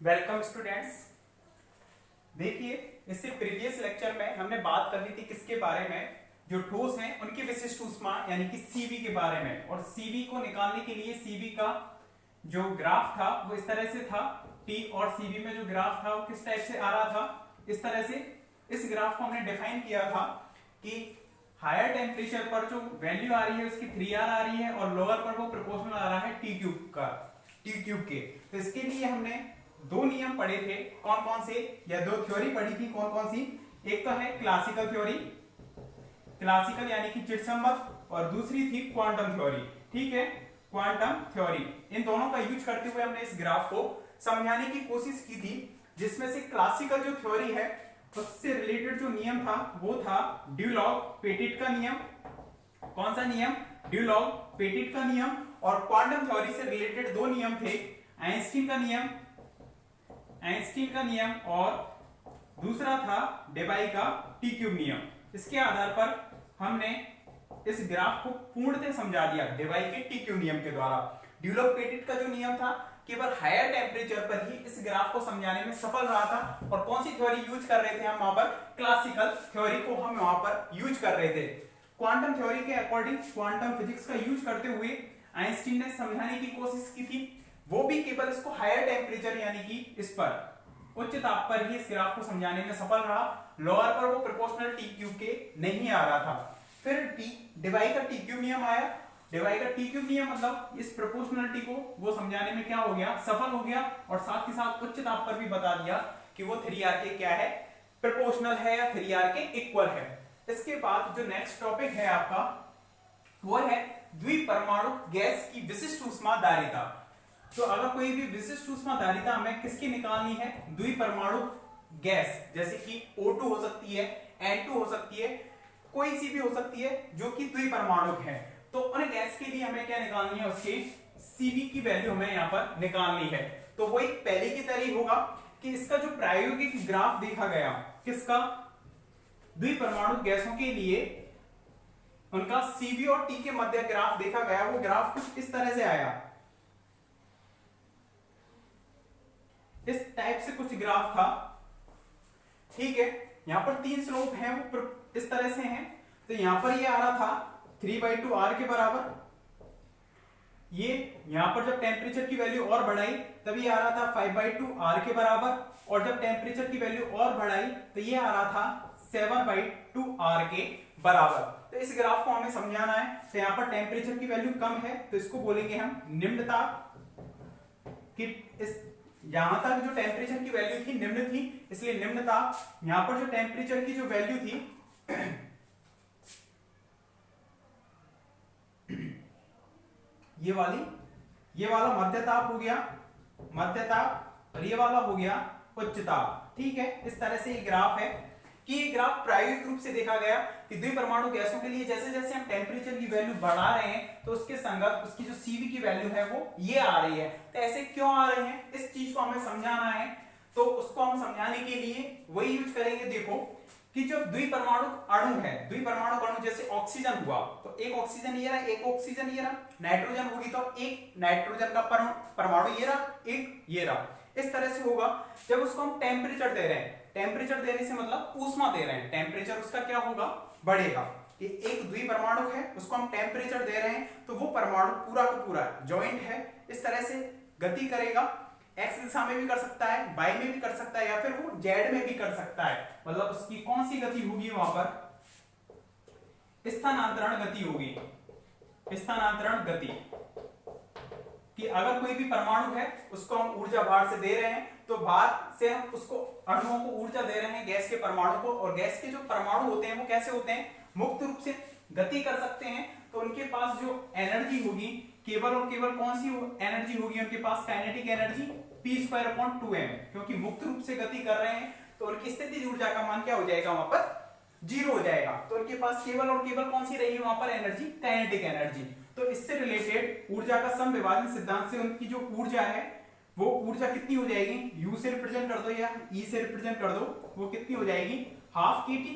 Welcome students. देखिए, इससे previous lecture में हमने बात कर ली थी किसके बारे में, जो ठोस हैं उनकी विशिष्ट ऊष्मा यानी कि सीवी के बारे में। और सीवी को निकालने के लिए सीवी का जो ग्राफ था वो इस तरह से था, टी और सीवी में जो ग्राफ था वो किस टाइप से आ रहा था, इस तरह से। इस ग्राफ को हमने डिफाइन किया था कि हायर टेम्परेचर पर जो वैल्यू आ रही है उसकी 3R आ रही है और लोअर पर वो प्रोपोर्शनल आ रहा है टी क्यूब के। तो इसके लिए हमने दो नियम पढ़े थे, कौन कौन से, या दो थ्योरी पढ़ी थी, कौन कौन सी। एक तो है क्लासिकल थ्योरी, क्लासिकल यानी कि चिटसम्बक, और दूसरी थी क्वांटम थ्योरी। ठीक है, क्वांटम थ्योरी। इन दोनों का यूज करते हुए हमने इस ग्राफ को समझाने की कोशिश की थी, जिसमें से क्लासिकल जो थ्योरी है उससे रिलेटेड जो नियम था वो था ड्यूलॉग-पेटिट का नियम। कौन सा नियम? ड्यूलॉग-पेटिट का नियम। और क्वांटम थ्योरी से रिलेटेड दो नियम थे, आइंस्टीन का नियम और दूसरा था डेबाई का टी क्यूब नियम। इसके आधार पर हमने इस ग्राफ को पूर्णतः समझा दिया डेबाई के टी क्यूब नियम के द्वारा। ड्यूलॉग-पेटिट का जो नियम था केवल हायर टेम्परेचर पर ही इस ग्राफ को समझाने में सफल रहा था। और कौन सी थ्योरी यूज कर रहे थे हम वहां पर? क्लासिकल थ्योरी को हम वहां पर यूज कर रहे थे। क्वांटम थ्योरी के अकॉर्डिंग क्वांटम फिजिक्स का यूज करते हुए आइंस्टीन ने समझाने की कोशिश की थी, वो भी केवल इसको हायर टेम्परेचर यानी कि इस पर उच्च ताप पर ही इस ग्राफ को समझाने में सफल रहा। लोअर पर वो प्रोपोर्शनल टी क्यूब के नहीं आ रहा था। फिर डेबाई का टी क्यूब नियम आया। डेबाई का टी क्यूब नियम मतलब इस प्रोपोर्शनलिटी को वो समझाने में क्या हो गया, सफल हो गया। और साथ ही साथ उच्च ताप पर भी बता दिया कि वो 3R के क्या है, प्रोपोर्शनल है या 3R के इक्वल है। इसके बाद जो नेक्स्ट टॉपिक है आपका वो है द्विपरमाणु गैस की विशिष्ट ऊष्माधारिता। तो अगर कोई भी विशिष्ट ऊष्माधारिता हमें किसकी निकालनी है, द्विपरमाणु गैस, जैसे कि O2 हो सकती है, N2 हो सकती है, कोई सी भी हो सकती है जो कि द्विपरमाणु है, तो उन गैस के लिए हमें क्या निकालनी है, उसकी Cv की वैल्यू हमें यहाँ पर निकालनी है। तो वही पहले की तरह होगा कि इसका जो प्रायोगिक ग्राफ देखा गया, किसका, द्विपरमाणु गैसों के लिए उनका Cv और T के मध्य ग्राफ देखा गया, वो ग्राफ कुछ इस तरह से आया, इस टाइप से कुछ ग्राफ था। ठीक है, यहां पर तीन स्लोप हैं वो इस तरह से हैं। तो यहां पर ये आ रहा था 3/2 R के बराबर। ये यहां पर जब टेम्परेचर की वैल्यू और बढ़ाई तब ये आ रहा था 5/2 R के बराबर। और जब टेम्परेचर की वैल्यू और बढ़ाई तो ये आ रहा था 7/2 R के बराबर। तो इस ग्राफ को हमें समझाना है। तो यहां पर टेम्परेचर की वैल्यू कम है तो इसको बोलेंगे हम निम्न ताप कि इस यहां तक जो टेम्परेचर की वैल्यू थी निम्न थी, इसलिए निम्न ताप। यहां पर जो टेम्परेचर की जो वैल्यू थी ये वाला मध्य ताप हो गया, मध्य ताप, और ये वाला हो गया उच्च ताप। ठीक है, इस तरह से ये ग्राफ है कि ये ग्राफ प्रायोगिक रूप से देखा गया कि द्विपरमाणु गैसों के लिए जैसे जैसे हम टेम्परेचर की वैल्यू बढ़ा रहे हैं तो उसके संगत उसकी जो सीवी की वैल्यू है वो ये आ रही है। तो ऐसे क्यों आ रहे हैं, इस चीज को हमें समझाना है। तो उसको हम समझाने के लिए वही यूज करेंगे। देखो कि जो द्विपरमाणु अणु है, द्विपरमाणु अणु जैसे ऑक्सीजन हुआ तो एक ऑक्सीजन ये रहा, एक ऑक्सीजन ये रहा। नाइट्रोजन होगी तो एक नाइट्रोजन का परमाणु ये रहा, एक ये रहा। इस तरह से होगा जब उसको हम टेम्परेचर दे रहे हैं। टेम्परेचर देने से मतलब ऊष्मा दे रहे हैं, टेम्परेचर उसका क्या होगा, बढ़ेगा। कि एक द्विपरमाणु है उसको हम टेम्परेचर दे रहे हैं तो वो परमाणु पूरा का पूरा जॉइंट है, इस तरह से गति करेगा। एक्स दिशा में भी कर सकता है, वाई में भी कर सकता है, या फिर वो जेड में भी कर सकता है। मतलब उसकी कौन सी गति होगी, वहां पर स्थानांतरण गति होगी। स्थानांतरण गति कि अगर कोई भी परमाणु है उसको हम ऊर्जा बाहर से दे रहे हैं तो बाहर से हम उसको अणुओं को ऊर्जा दे रहे हैं, गैस के परमाणु को। और गैस के जो परमाणु होते हैं वो कैसे होते हैं, मुक्त रूप से गति कर सकते हैं। तो उनके पास जो एनर्जी होगी केवल और केवल कौन सी एनर्जी होगी उनके पास, काइनेटिक एनर्जी p²/2m। क्योंकि मुक्त रूप से गति कर रहे हैं तो उनकी स्थितिज ऊर्जा का मान क्या हो जाएगा, वहां पर 0 हो जाएगा। तो उनके पास केवल और केवल कौन सी रहेगी वहां पर एनर्जी, काइनेटिक एनर्जी। तो इससे रिलेटेड ऊर्जा का समविभाजन सिद्धांत से उनकी जो ऊर्जा है वो ऊर्जा कितनी हो जाएगी, U से रिप्रेजेंट कर दो या E से रिप्रेजेंट कर दो, वो कितनी हो जाएगी, ½ kT।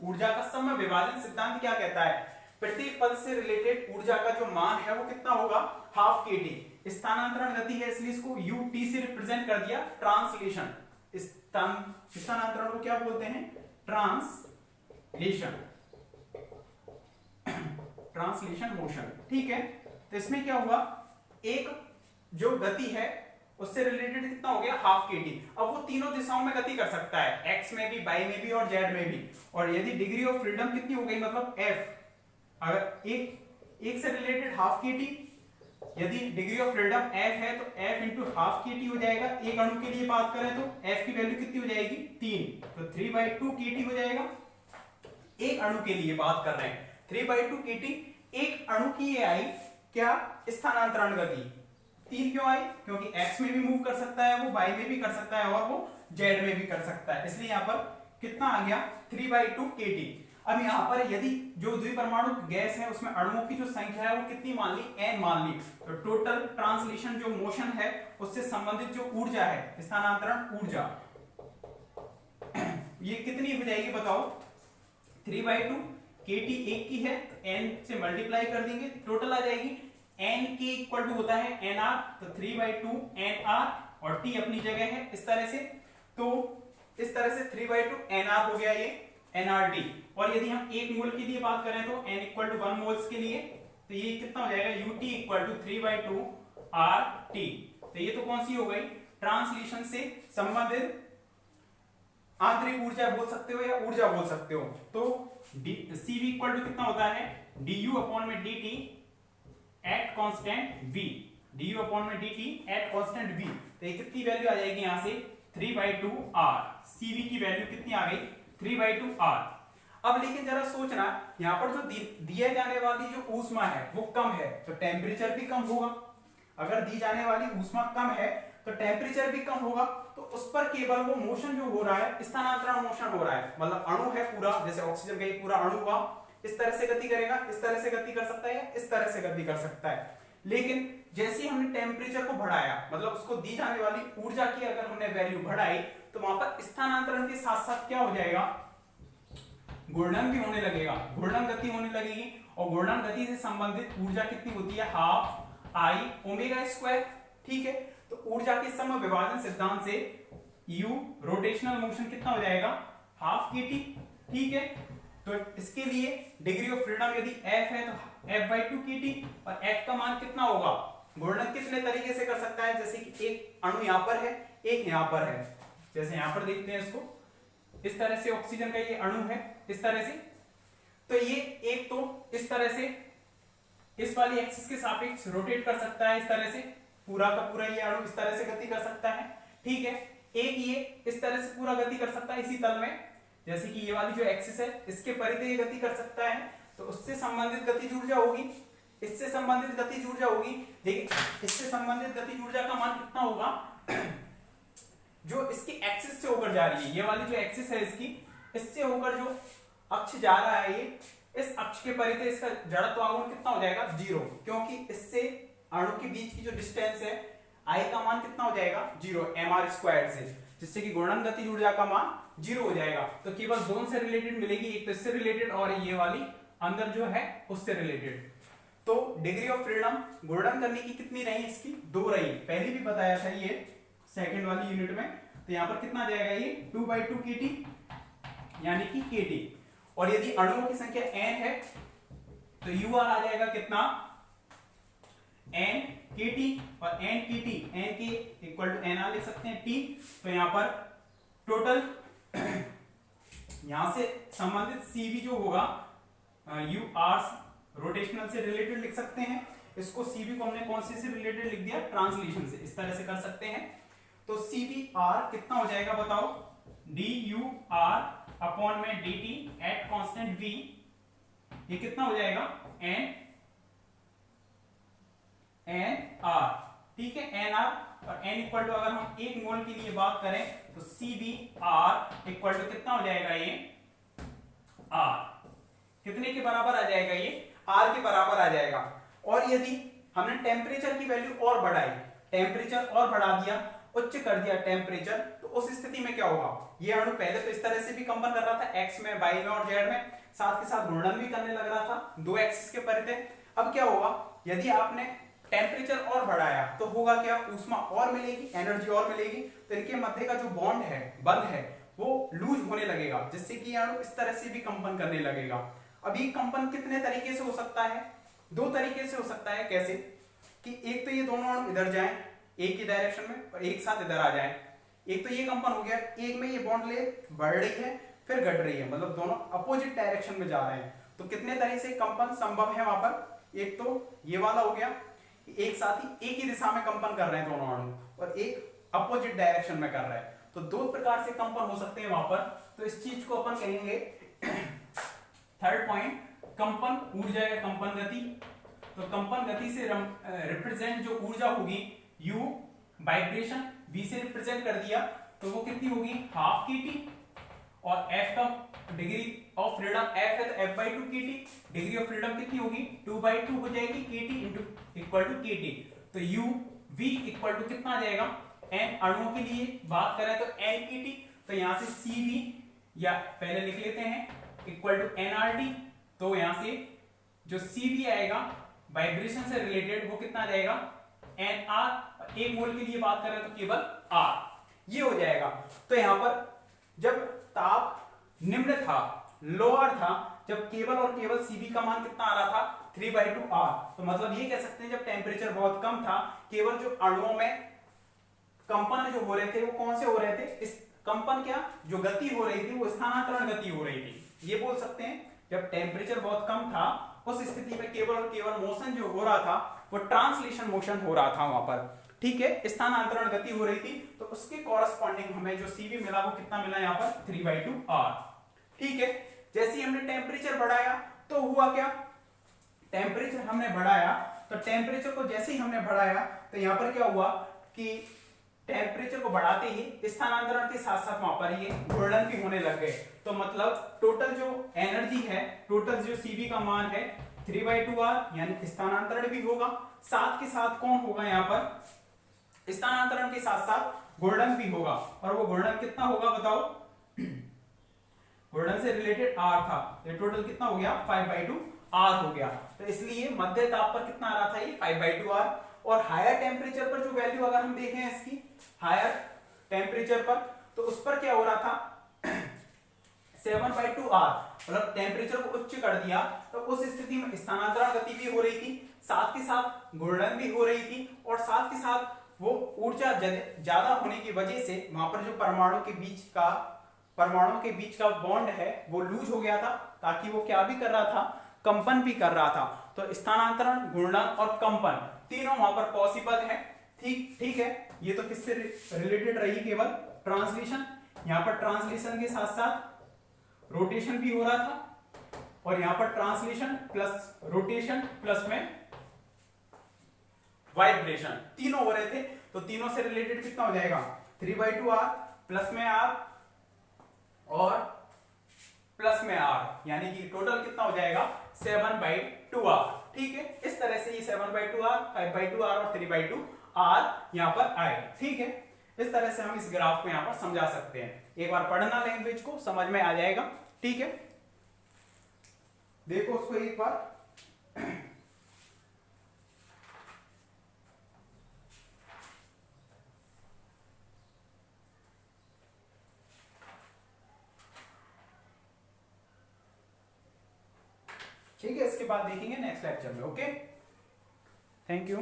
ऊर्जा का समविभाजन सिद्धांत क्या कहता है, प्रत्येक पद से रिलेटेड ऊर्जा का जो मान है वो कितना होगा, ½ kT। स्थानांतरण गति है इसलिए इसको ut से रिप्रेजेंट कर दिया। ट्रांसलेशन, स्थानांतरण को क्या बोलते हैं? Translation, translation motion. ठीक है, तो इसमें क्या हुआ, एक जो गति है उससे रिलेटेड कितना हो गया, हाफ के टी। अब वो तीनों दिशाओं में गति कर सकता है, एक्स में भी, वाई में भी और जेड में भी। और यदि डिग्री ऑफ फ्रीडम कितनी हो गई, मतलब एफ, अगर एक से रिलेटेड हाफ के टी, यदि डिग्री ऑफ फ्रीडम एफ है तो एफ इंटू हाफ के टी हो जाएगा। एक अणु के लिए बात करें तो एफ की वैल्यू कितनी हो जाएगी, 3, तो 3/2 के टी हो जाएगा। एक अणु के लिए बात कर रहे हैं, 3/2 के टी। एक अणु की ये आई क्या, स्थानांतरण गति। 3 क्यों आई, क्योंकि x में भी मूव कर सकता है वो, y में भी कर सकता है और वो z में भी कर सकता है, इसलिए यहाँ पर कितना आ गया, 3/2 kT। अब यहाँ पर यदि जो द्विपरमाणु गैस है उसमें अणुओं की जो संख्या है वो कितनी मान ली, n मान ली, तो टोटल ट्रांसलेशन जो मोशन है उससे संबंधित जो ऊर्जा है, स्थानांतरण ऊर्जा, ये कितनी हो जाएगी बताओ, 3/2 kT एक की है तो n से मल्टीप्लाई कर देंगे, टोटल आ जाएगी n के इक्वल टू होता है nr, तो 3/2 nr और t अपनी जगह है इस तरह से। तो इस तरह से 3/2 nr हो गया ये nRT। और यदि हम एक मोल के लिए बात करें तो n इक्वल टू 1 मोल्स के लिए, तो ये कितना हो जाएगा, ut इक्वल टू 3/2 RT। तो ये तो कौन सी हो गई, ट्रांसलेशन से संबंधित आंतरिक ऊर्जा बोल सकते हो या ऊर्जा बोल सकते हो। तो CV इक्वल टू कितना होता है, du अपॉन में dt at constant v, du upon में dt एट कांस्टेंट v। तो ये कितनी वैल्यू आ जाएगी यहाँ से, 3/2 r। CV की वैल्यू कितनी आ गई, 3/2 r। अब लेकिन जरा सोचना, यहाँ पर जो दिए जाने वाली जो ऊष्मा है वो कम है तो टेम्परेचर भी कम होगा। अगर दी जाने वाली ऊष्मा कम है तो टेम्परेचर भी कम होगा, तो उस पर केवल वो मोशन जो हो रहा है, स्थानांतरण मोशन हो रहा है, मतलब अणु है पूरा, जैसे ऑक्सीजन का ये पूरा अणु हुआ, इस तरह से गति करेगा, इस तरह से गति कर सकता है या इस तरह से गति कर सकता है। लेकिन जैसे ही हमने टेम्परेचर को बढ़ाया, मतलब उसको दी जाने वाली ऊर्जा की अगर हमने वैल्यू बढ़ाई, तो वहां पर स्थानांतरण के साथ साथ क्या हो जाएगा, घूर्णन भी होने लगेगा, घूर्णन गति होने लगेगी। और घूर्णन गति से संबंधित ऊर्जा कितनी होती है, हाफ आई ओमेगा स्क्वायर। ठीक है, तो ऊर्जा के सम विभाजन सिद्धांत से U रोटेशनल मोशन कितना हो जाएगा, हाफ के टी। ठीक है, तो इसके लिए डिग्री ऑफ फ्रीडम यदि f है तो f/2 kT, और f का मान कितना होगा, घूर्णन कितने तरीके से कर सकता है, जैसे कि एक अणु यहाँ पर है, एक यहाँ पर है, जैसे यहाँ पर देखते हैं इसको, इस तरह से ऑक्सीजन का ये अणु है इस तरह से, तो ये एक तो इस तरह से इस वाली एक्सिस के सापेक्ष रोटेट कर सकता है, इस तरह से पूरा का पूरा ये अणु इस तरह से गति कर सकता है। ठीक है, एक ये इस तरह से पूरा गति कर सकता है इसी तल में, जैसे कि ये वाली जो एक्सिस है इसके परिधि ये गति कर सकता है, तो उससे संबंधित गतिज ऊर्जा होगी, इससे संबंधित गतिज ऊर्जा होगी। देखिए इससे संबंधित गतिज ऊर्जा का मान कितना होगा, जो इसकी एक्सिस से होकर जा रही है, ये वाली जो एक्सिस है इसकी, इससे होकर जो अक्ष जा रहा है ये, इस अक्ष के परिधि इसका जड़त्व आघूर्ण कितना हो जाएगा, 0, क्योंकि इससे अणु के बीच की जो डिस्टेंस है I का मान कितना हो जाएगा, 0 mr² से, जिससे कि घूर्णन गतिज ऊर्जा का मान 0 हो जाएगा। तो केवल दोनों से रिलेटेड मिलेगी, एक तो इससे रिलेटेड और ये वाली अंदर जो है उससे रिलेटेड। तो डिग्री ऑफ फ्रीडम घूर्णन करने की कितनी रही, इसकी 2 रही, पहले भी बताया था ये सेकंड वाली यूनिट में। तो यहाँ पर कितना जाएगा, ये 2/2 kT यानी कि kT। और यदि अणुओं की संख्या n है तो UR आ जाएगा कितना, n kT, और n kT, n के इक्वल टू nr लिख सकते हैं t। तो यहाँ पर टोटल यहां से संबंधित CV जो होगा UR रोटेशनल से रिलेटेड लिख सकते हैं, इसको CV को हमने कौन से रिलेटेड लिख दिया, ट्रांसलेशन से, इस तरह से कर सकते हैं। तो CVR कितना हो जाएगा बताओ, DUR अपॉन में dt एट कांस्टेंट v, ये कितना हो जाएगा, nr। ठीक है, nr, और n इक्वल टू अगर हम एक मोल के लिए बात करें तो CVR इक्वल टू कितना हो जाएगा, ये r कितने के बराबर आ जाएगा, ये r के बराबर आ जाएगा। और यदि हमने टेम्परेचर की वैल्यू और बढ़ाई, टेम्परेचर और बढ़ा दिया, उच्च कर दिया टेम्परेचर, तो उस स्थिति में क्या होगा, ये अणु पहले तो इस तरह से भी कंपन कर रहा था, x में, y में और z में, साथ के साथ घूर्णन भी करने लग रहा था 2 एक्सिस के परिधि। अब क्या होगा, यदि आपने टेम्परेचर और बढ़ाया तो होगा क्या, ऊष्मा और मिलेगी, एनर्जी और मिलेगी, तो इनके मध्य का जो बॉन्ड है, बंध है, वो लूज होने लगेगा, जिससे कि अणु इस तरह से भी कंपन करने लगेगा। अब ये कंपन कितने तरीके से हो सकता है, दो तरीके से हो सकता है। कैसे कि एक तो ये दोनों अणु इधर जाएं एक ही डायरेक्शन में और एक साथ इधर आ जाएं, एक तो ये कंपन हो गया, एक में ये बॉन्ड ले बढ़ रही है फिर घट रही है, मतलब दोनों अपोजिट डायरेक्शन में जा रहे हैं। तो कितने तरह से कंपन संभव है वहां पर, एक तो ये वाला हो गया, एक साथ ही एक ही दिशा में कंपन कर रहे हैं दोनों अणु, और एक अपोजिट डायरेक्शन में कर रहे हैं, तो दो प्रकार से कंपन हो सकते हैं वहां पर। तो इस चीज को अपन कहेंगे थर्ड पॉइंट, कंपन ऊर्जा या कंपन गति। तो कंपन गति से रिप्रेजेंट जो ऊर्जा होगी U, वाइब्रेशन V से रिप्रेजेंट कर दिया, तो वो कितनी होगी, हाफ kT, और F का डिग्री ऑफ फ्रीडम F है तो F/2 kT, degree of freedom कितनी होगी 2/2 हो जाएगी, kT इक्वल टू kT। तो U V इक्वल टू कितना आ जाएगा, N अणुओं के लिए बात करें तो N kT, तो यहां से CV या पहले लिख लेते हैं इक्वल टू nRT। तो यहां से जो CV आएगा वाइब्रेशन से रिलेटेड वो कितना आ जाएगा nR, एक मोल के लिए बात करें तो केवल R, ये हो जाएगा। तो यहां पर जब ताप निम्न था, लोअर था, जब केवल और केवल CV का मान कितना आ रहा था 3/2 R, तो मतलब ये कह सकते हैं जब टेम्परेचर बहुत कम था, केवल जो अणुओं में कंपन जो हो रहे थे वो कौन से हो रहे थे, इस कंपन क्या जो गति हो रही थी वो स्थानांतरण गति हो रही थी, ये बोल सकते हैं। जब टेम्परेचर बहुत कम था उस स्थिति में केवल और केवल मोशन जो हो रहा था वो ट्रांसलेशन मोशन हो रहा था वहां पर, ठीक है, स्थानांतरण गति हो रही थी। तो उसके कॉरस्पॉन्डिंग हमें जो CV मिला वो कितना मिला यहाँ पर 3/2 R, ठीक है। जैसे ही हमने टेम्परेचर बढ़ाया तो हुआ क्या, टेम्परेचर हमने बढ़ाया, तो टेम्परेचर को जैसे ही हमने बढ़ाया तो यहाँ पर क्या हुआ कि टेम्परेचर को बढ़ाते ही स्थानांतरण के साथ साथ वहां पर ये घूर्णन भी होने लग गए। तो मतलब टोटल जो एनर्जी है, टोटल जो CV का मान है 3/2 R, यानी स्थानांतरण भी होगा, साथ के साथ कौन होगा यहाँ पर, स्थानांतरण के साथ साथ घूर्णन भी होगा, और वो घूर्णन कितना होगा बताओ, घूर्णन से रिलेटेड R था, ये टोटल कितना हो गया 5/2 R हो गया। तो इसलिए मध्य ताप पर कितना आ रहा था ये 5/2 R, और हायर टेम्परेचर पर जो वैल्यू अगर हम देखें इसकी, हायर टेम्परेचर पर, तो उस पर क्या हो रहा था 7/2 R, मतलब टेम्परेचर को उच्च कर दिया, तो उस स्थिति में स्थानांतरण गति भी हो रही थी, साथ के साथ घूर्णन भी हो रही थी, और साथ के साथ वो ऊर्जा ज्यादा होने की वजह से वहां पर जो परमाणुओं के बीच का बॉन्ड है वो लूज हो गया था, ताकि वो क्या भी कर रहा था, कंपन भी कर रहा था। तो स्थानांतरण, घूर्णन और कंपन तीनों वहां पर पॉसिबल है, ठीक है। ये तो किससे रिलेटेड रही, केवल ट्रांसलेशन, यहां पर ट्रांसलेशन के साथ साथ रोटेशन भी हो रहा था, और यहां पर ट्रांसलेशन प्लस रोटेशन प्लस में वाइब्रेशन तीनों हो रहे थे। तो तीनों से रिलेटेड कितना हो जाएगा 3/2 R, प्लस में R और प्लस में R, यानी कि टोटल कितना हो जाएगा 7/2 R, ठीक है। इस तरह से ये 7/2 R, 5/2 R और 3/2 R यहां पर आए, ठीक है। इस तरह से हम इस ग्राफ को यहां पर समझा सकते हैं, एक बार पढ़ना लैंग्वेज को समझ में आ जाएगा, ठीक है। देखो उसको एक बार ठीक है, इसके बाद देखेंगे नेक्स्ट लेक्चर में, ओके, थैंक यू।